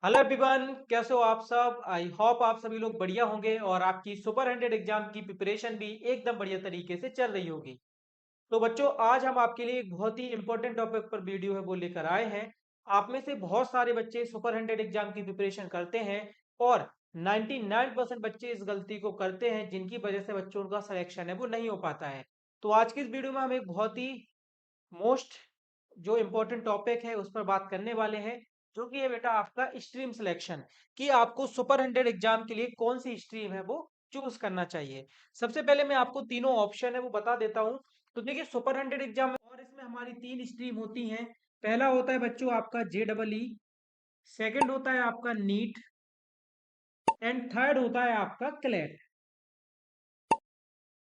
Hello everyone, कैसे हो आप सब। आई होप आप सभी लोग बढ़िया होंगे और आपकी सुपर 100 एग्जाम की प्रिपरेशन भी एकदम बढ़िया तरीके से चल रही होगी। तो बच्चों, आज हम आपके लिए एक बहुत ही इंपॉर्टेंट टॉपिक पर वीडियो है वो लेकर आए हैं। आप में से बहुत सारे बच्चे सुपर 100 एग्जाम की प्रिपरेशन करते हैं और 99% बच्चे इस गलती को करते हैं जिनकी वजह से बच्चों का सिलेक्शन है वो नहीं हो पाता है। तो आज की इस वीडियो में हम एक बहुत ही मोस्ट जो इम्पोर्टेंट टॉपिक है उस पर बात करने वाले हैं, जो कि है बेटा आपका स्ट्रीम सिलेक्शन, कि आपको सुपर 100 एग्जाम के लिए कौन सी स्ट्रीम है वो चूज करना चाहिए। सबसे पहले मैं आपको तीनों ऑप्शन है वो बता देता हूँ। तो देखिए, सुपर 100 एग्जाम में और इसमें हमारी तीन स्ट्रीम होती हैं। पहला होता है बच्चों आपका JEE, सेकंड होता है आपका नीट एंड थर्ड होता है आपका क्लैट।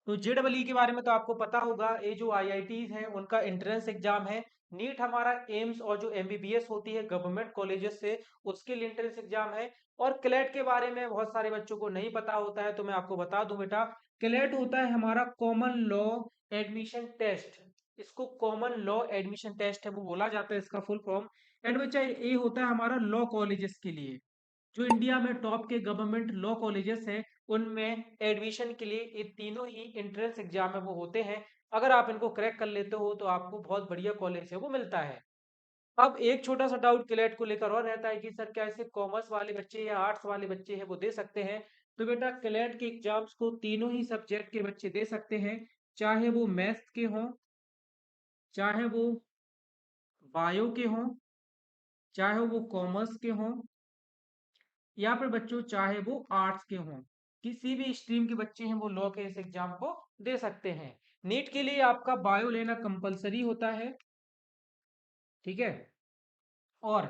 तो JEE के बारे में तो आपको पता होगा, ये जो IITs हैं उनका एंट्रेंस एग्जाम है। नीट हमारा एम्स और जो MBBS होती है गवर्नमेंट कॉलेजेस से, उसके लिए एंट्रेंस एग्जाम है। और क्लेट के बारे में बहुत सारे बच्चों को नहीं पता होता है, तो मैं आपको बता दूं बेटा, क्लेट होता है हमारा कॉमन लॉ एडमिशन टेस्ट। इसको कॉमन लॉ एडमिशन टेस्ट है वो बोला जाता है, इसका फुल फॉर्म। एंड बच्चा ये होता है हमारा लॉ कॉलेजेस के लिए, जो इंडिया में टॉप के गवर्नमेंट लॉ कॉलेजेस हैं उनमें एडमिशन के लिए ये तीनों ही एंट्रेंस एग्जाम है वो होते हैं। अगर आप इनको क्रैक कर लेते हो तो आपको बहुत बढ़िया कॉलेज है वो मिलता है। अब एक छोटा सा डाउट क्लैट को लेकर और रहता है कि सर क्या ऐसे कॉमर्स वाले बच्चे या आर्ट्स वाले बच्चे हैं वो दे सकते हैं। तो बेटा, क्लैट के एग्जाम्स को तीनों ही सब्जेक्ट के बच्चे दे सकते हैं, चाहे वो मैथ्स के हों, चाहे वो बायो के हों, चाहे वो कॉमर्स के हों, या फिर बच्चों चाहे वो आर्ट्स के हों। किसी भी स्ट्रीम के बच्चे हैं वो लॉ के इस एग्जाम को दे सकते हैं। नीट के लिए आपका बायो लेना कंपलसरी होता है, ठीक है। और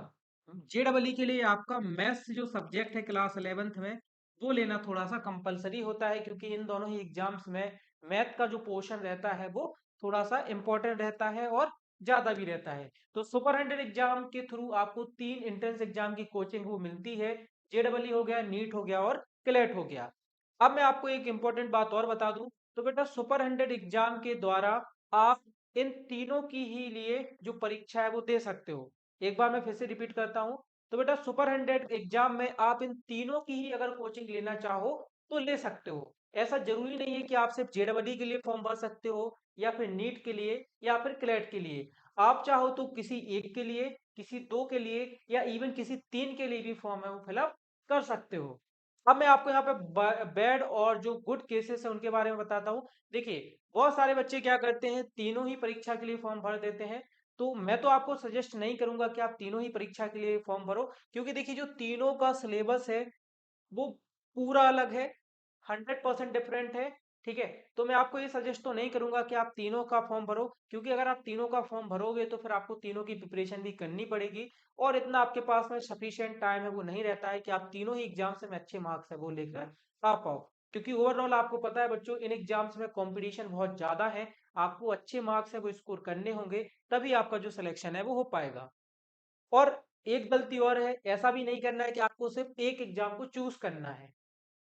JEE के लिए आपका मैथ्स जो सब्जेक्ट है क्लास 11th में वो लेना थोड़ा सा कंपलसरी होता है, क्योंकि इन दोनों ही एग्जाम्स में मैथ का जो पोर्शन रहता है वो थोड़ा सा इंपॉर्टेंट रहता है और ज्यादा भी रहता है। तो सुपर 100 एग्जाम के थ्रू आपको तीन एंट्रेंस एग्जाम की कोचिंग वो मिलती है। JEE हो गया, नीट हो गया और क्लेट हो गया। अब मैं आपको एक इंपॉर्टेंट बात और बता दूं, तो बेटा सुपर 100 एग्जाम के द्वारा आप इन तीनों की ही लिए जो परीक्षा है वो दे सकते हो। एक बार मैं फिर से रिपीट करता हूं, तो बेटा सुपर 100 एग्जाम में आप इन तीनों की ही अगर कोचिंग लेना चाहो तो ले सकते हो। ऐसा जरूरी नहीं है कि आप सिर्फ JEE के लिए फॉर्म भर सकते हो या फिर नीट के लिए या फिर क्लेट के लिए। आप चाहो तो किसी एक के लिए, किसी दो के लिए या इवन किसी तीन के लिए भी फॉर्म है वो फिलअप कर सकते हो। अब मैं आपको यहाँ पे बैड और जो गुड केसेस है उनके बारे में बताता हूँ। देखिए, बहुत सारे बच्चे क्या करते हैं, तीनों ही परीक्षा के लिए फॉर्म भर देते हैं। तो मैं तो आपको सजेस्ट नहीं करूंगा कि आप तीनों ही परीक्षा के लिए फॉर्म भरो, क्योंकि देखिए जो तीनों का सिलेबस है वो पूरा अलग है, 100% डिफरेंट है, ठीक है। तो मैं आपको ये सजेस्ट तो नहीं करूंगा कि आप तीनों का फॉर्म भरो, क्योंकि अगर आप तीनों का फॉर्म भरोगे तो फिर आपको तीनों की प्रिपरेशन भी करनी पड़ेगी और इतना आपके पास में सफिशिएंट टाइम है वो नहीं रहता है कि आप तीनों ही एग्जाम से में अच्छे मार्क्स है वो लेकर आ पाओ। क्योंकि ओवरऑल आपको पता है बच्चों, इन एग्जाम्स में कंपटीशन बहुत ज्यादा है। आपको अच्छे मार्क्स है वो स्कोर करने होंगे, तभी आपका जो सिलेक्शन है वो हो पाएगा। और एक गलती और है, ऐसा भी नहीं करना है कि आपको सिर्फ एक एग्जाम को चूज करना है,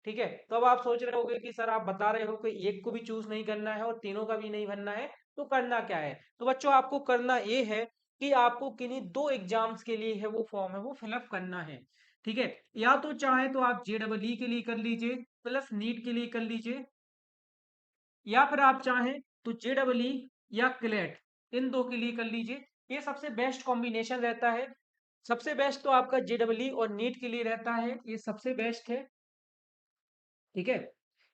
ठीक है। तो अब आप सोच रहे होगे कि सर आप बता रहे हो कि एक को भी चूज नहीं करना है और तीनों का भी नहीं भरना है, तो करना क्या है। तो बच्चों, आपको करना ये है कि आपको किन्हीं दो एग्जाम्स के लिए है वो फॉर्म है वो फिलअप करना है, ठीक है। या तो चाहे तो आप JEE के लिए कर लीजिए प्लस नीट के लिए कर लीजिए, या फिर आप चाहें तो JEE या क्लेट, इन दो के लिए कर लीजिए। ये सबसे बेस्ट कॉम्बिनेशन रहता है। सबसे बेस्ट तो आपका JEE और नीट के लिए रहता है, ये सबसे बेस्ट है, ठीक है।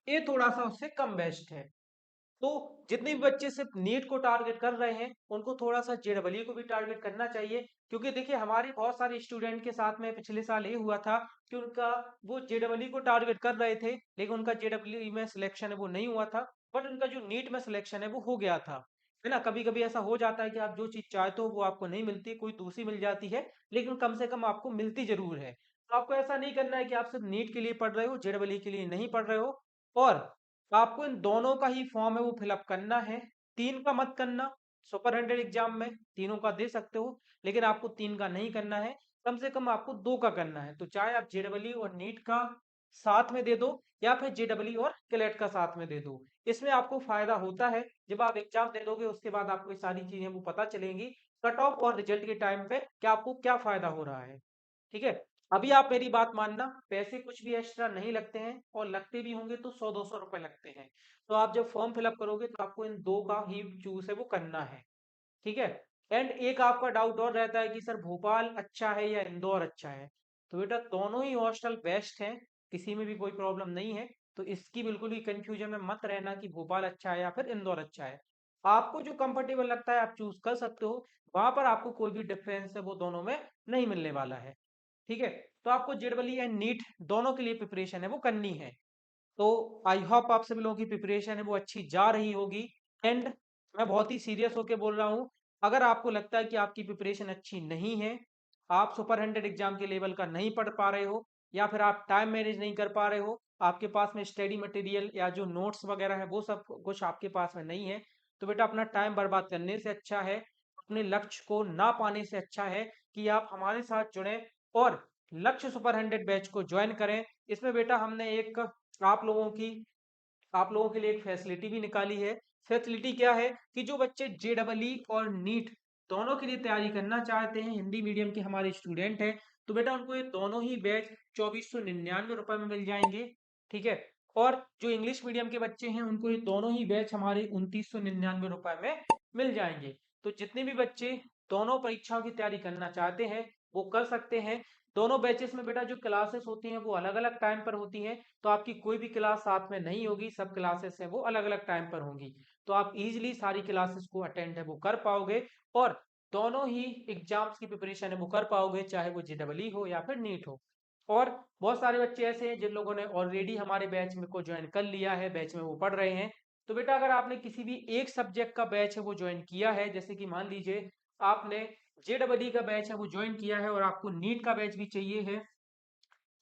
ये थोड़ा सा उससे कम बेस्ट है। तो जितने भी बच्चे सिर्फ नीट को टारगेट कर रहे हैं उनको थोड़ा सा JEE को भी टारगेट करना चाहिए, क्योंकि देखिए हमारे बहुत सारे स्टूडेंट के साथ में पिछले साल ये हुआ था कि उनका वो JEE को टारगेट कर रहे थे लेकिन उनका JEE में सिलेक्शन है वो नहीं हुआ था, बट उनका जो नीट में सिलेक्शन है वो हो गया था। है ना, कभी कभी ऐसा हो जाता है कि आप जो चीज चाहते हो वो आपको नहीं मिलती, कोई दूसरी मिल जाती है, लेकिन कम से कम आपको मिलती जरूर है। तो आपको ऐसा नहीं करना है कि आप सिर्फ नीट के लिए पढ़ रहे हो, JEE के लिए नहीं पढ़ रहे हो। और आपको इन दोनों का ही फॉर्म है वो फिलअप करना है, तीन का मत करना। सुपर 100 एग्जाम में तीनों का दे सकते हो, लेकिन आपको तीन का नहीं करना है, कम से कम आपको दो का करना है। तो चाहे आप JEE और नीट का साथ में दे दो या फिर JEE और क्लेट का साथ में दे दो। इसमें आपको फायदा होता है, जब आप एग्जाम दे दोगे उसके बाद आपको ये सारी चीजें वो पता चलेंगी कट ऑफ और रिजल्ट के टाइम पे कि आपको क्या फायदा हो रहा है, ठीक है। अभी आप मेरी बात मानना, पैसे कुछ भी एक्स्ट्रा नहीं लगते हैं, और लगते भी होंगे तो 100-200 रुपए लगते हैं। तो आप जब फॉर्म फिलअप करोगे तो आपको इन दो का ही चूज है वो करना है। ठीक है। एंड एक आपका डाउट और रहता है कि सर भोपाल अच्छा है या इंदौर अच्छा है। तो बेटा दोनों ही हॉस्टल बेस्ट हैं, किसी में भी कोई प्रॉब्लम नहीं है। तो इसकी बिल्कुल भी कंफ्यूजन में मत रहना कि भोपाल अच्छा है या फिर इंदौर अच्छा है। आपको जो कंफर्टेबल लगता है आप चूज कर सकते हो। वहां पर आपको कोई भी डिफरेंस है वो दोनों में नहीं मिलने वाला है। ठीक है। तो आपको जेडबलई एंड नीट दोनों के लिए प्रिपरेशन है वो करनी है। तो आई होप आप सभी लोगों की प्रिपरेशन है वो अच्छी जा रही होगी। एंड मैं बहुत ही सीरियस होके बोल रहा हूँ, अगर आपको लगता है कि आपकी प्रिपरेशन अच्छी नहीं है, आप सुपर 100 एग्जाम के लेवल का नहीं पढ़ पा रहे हो, या फिर आप टाइम मैनेज नहीं कर पा रहे हो, आपके पास में स्टडी मटेरियल या जो नोट्स वगैरह है वो सब कुछ आपके पास में नहीं है, तो बेटा अपना टाइम बर्बाद करने से अच्छा है, अपने लक्ष्य को ना पाने से अच्छा है कि आप हमारे साथ जुड़ें और लक्ष्य सुपर 100 बैच को ज्वाइन करें। इसमें बेटा हमने एक आप लोगों की आप लोगों के लिए एक फैसिलिटी भी निकाली है। फैसिलिटी क्या है कि जो बच्चे जेडबलई और नीट दोनों के लिए तैयारी करना चाहते हैं, हिंदी मीडियम के हमारे स्टूडेंट हैं, तो बेटा उनको ये दोनों ही बैच 2499 रुपए में मिल जाएंगे। ठीक है। और जो इंग्लिश मीडियम के बच्चे हैं उनको ये दोनों ही बैच हमारे 2999 रुपए में मिल जाएंगे। तो जितने भी बच्चे दोनों परीक्षाओं की तैयारी करना चाहते हैं वो कर सकते हैं। दोनों बैचेस में बेटा जो क्लासेस होती हैं वो अलग अलग टाइम पर होती हैं, तो आपकी कोई भी क्लास साथ में नहीं होगी, सब क्लासेस हैं वो अलग अलग टाइम पर होंगी। तो आप इजीली सारी क्लासेस को अटेंड है वो कर पाओगे, और दोनों ही एग्जाम्स की प्रिपरेशन है वो कर पाओगे, चाहे वो जेडबलई हो या फिर नीट हो। और बहुत सारे बच्चे ऐसे हैं जिन लोगों ने ऑलरेडी हमारे बैच में को ज्वाइन कर लिया है, बैच में वो पढ़ रहे हैं। तो बेटा अगर आपने किसी भी एक सब्जेक्ट का बैच है वो ज्वाइन किया है, जैसे कि मान लीजिए आपने जेडबलई का बैच है वो ज्वाइन किया है और आपको नीट का बैच भी चाहिए है,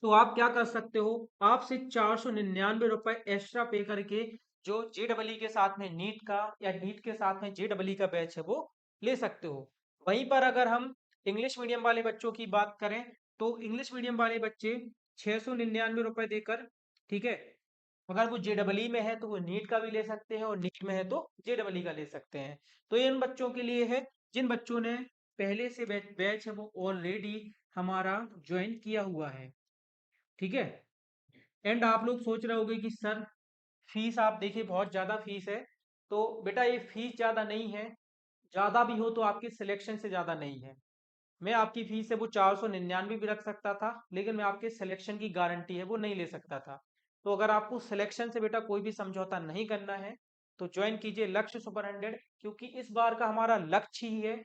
तो आप क्या कर सकते हो, आप से 499 रुपए एक्स्ट्रा पे करके जो जेडबलई के साथ में नीट का या नीट के साथ में जेडबलई का बैच है वो ले सकते हो। वहीं पर अगर हम इंग्लिश मीडियम वाले बच्चों की बात करें, तो इंग्लिश मीडियम वाले बच्चे 699 रुपए देकर, ठीक है, अगर वो जेडबलई में है तो वो नीट का भी ले सकते हैं, और नीट में है तो जेडबलई का ले सकते हैं। तो ये इन बच्चों के लिए है जिन बच्चों ने पहले से बैच है वो ऑलरेडी हमारा ज्वाइन किया हुआ है। ठीक है। एंड आप लोग सोच रहे होंगे कि सर फीस आप देखिए बहुत ज़्यादा फीस है। तो बेटा ये फीस ज़्यादा नहीं है, ज़्यादा भी हो तो आपके सिलेक्शन से ज़्यादा नहीं है। मैं आपकी फीस है वो 499 भी रख सकता था, लेकिन मैं आपके सिलेक्शन की गारंटी है वो नहीं ले सकता था। तो अगर आपको सिलेक्शन से बेटा कोई भी समझौता नहीं करना है तो ज्वाइन कीजिए लक्ष्य सुपर 100, क्योंकि इस बार का हमारा लक्ष्य ही है,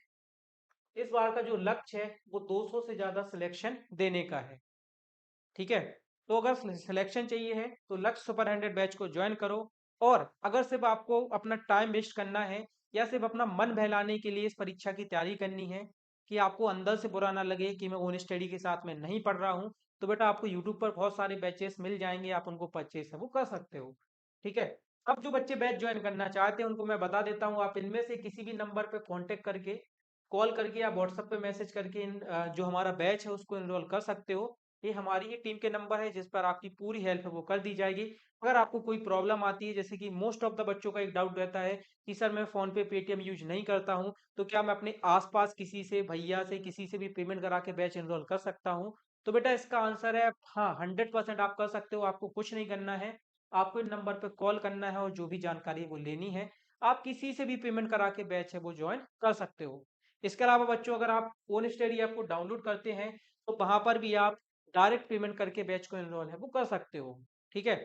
इस बार का जो लक्ष्य है वो 200 से ज़्यादा सिलेक्शन देने का है। ठीक है। तो अगर सिलेक्शन चाहिए है तो लक्ष्य सुपर 100 बैच को ज्वाइन करो। और अगर सिर्फ आपको अपना टाइम वेस्ट करना है या सिर्फ अपना मन बहलाने के लिए इस परीक्षा की तैयारी करनी है, कि आपको अंदर से बुरा ना लगे कि मैं ओन स्टडी के साथ में नहीं पढ़ रहा हूँ, तो बेटा आपको यूट्यूब पर बहुत सारे बैचेस मिल जाएंगे, आप उनको परचेस है वो कर सकते हो। ठीक है। अब जो बच्चे बैच ज्वाइन करना चाहते हैं उनको मैं बता देता हूँ, आप इनमें से किसी भी नंबर पे कांटेक्ट करके, कॉल करके या व्हाट्सएप पे मैसेज करके जो हमारा बैच है उसको एनरोल कर सकते हो। ये हमारी ही टीम के नंबर है जिस पर आपकी पूरी हेल्प है वो कर दी जाएगी। अगर आपको कोई प्रॉब्लम आती है, जैसे कि मोस्ट ऑफ द बच्चों का एक डाउट रहता है कि सर मैं फोन पे पेटीएम यूज नहीं करता हूँ, तो क्या मैं अपने आसपास किसी से, भैया से, किसी से भी पेमेंट करा के बैच एनरोल कर सकता हूँ? तो बेटा इसका आंसर है हाँ, 100% आप कर सकते हो। आपको कुछ नहीं करना है, आपको इन नंबर पे कॉल करना है और जो भी जानकारी है वो लेनी है। आप किसी से भी पेमेंट करा के बैच है वो ज्वाइन कर सकते हो। इसके अलावा बच्चों अगर आप ओन स्टडी ऐप को डाउनलोड करते हैं तो वहां पर भी आप डायरेक्ट पेमेंट करके बैच को एनरोल है वो कर सकते हो। ठीक है।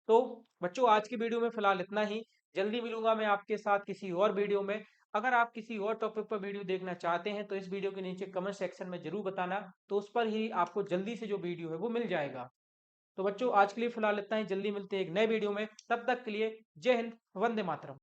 तो बच्चों आज की वीडियो में फिलहाल इतना ही। जल्दी मिलूंगा मैं आपके साथ किसी और वीडियो में। अगर आप किसी और टॉपिक पर वीडियो देखना चाहते हैं तो इस वीडियो के नीचे कमेंट सेक्शन में जरूर बताना, तो उस पर ही आपको जल्दी से जो वीडियो है वो मिल जाएगा। तो बच्चों आज के लिए फिलहाल इतना ही, जल्दी मिलते हैं एक नए वीडियो में, तब तक के लिए जय हिंद, वंदे मातरम।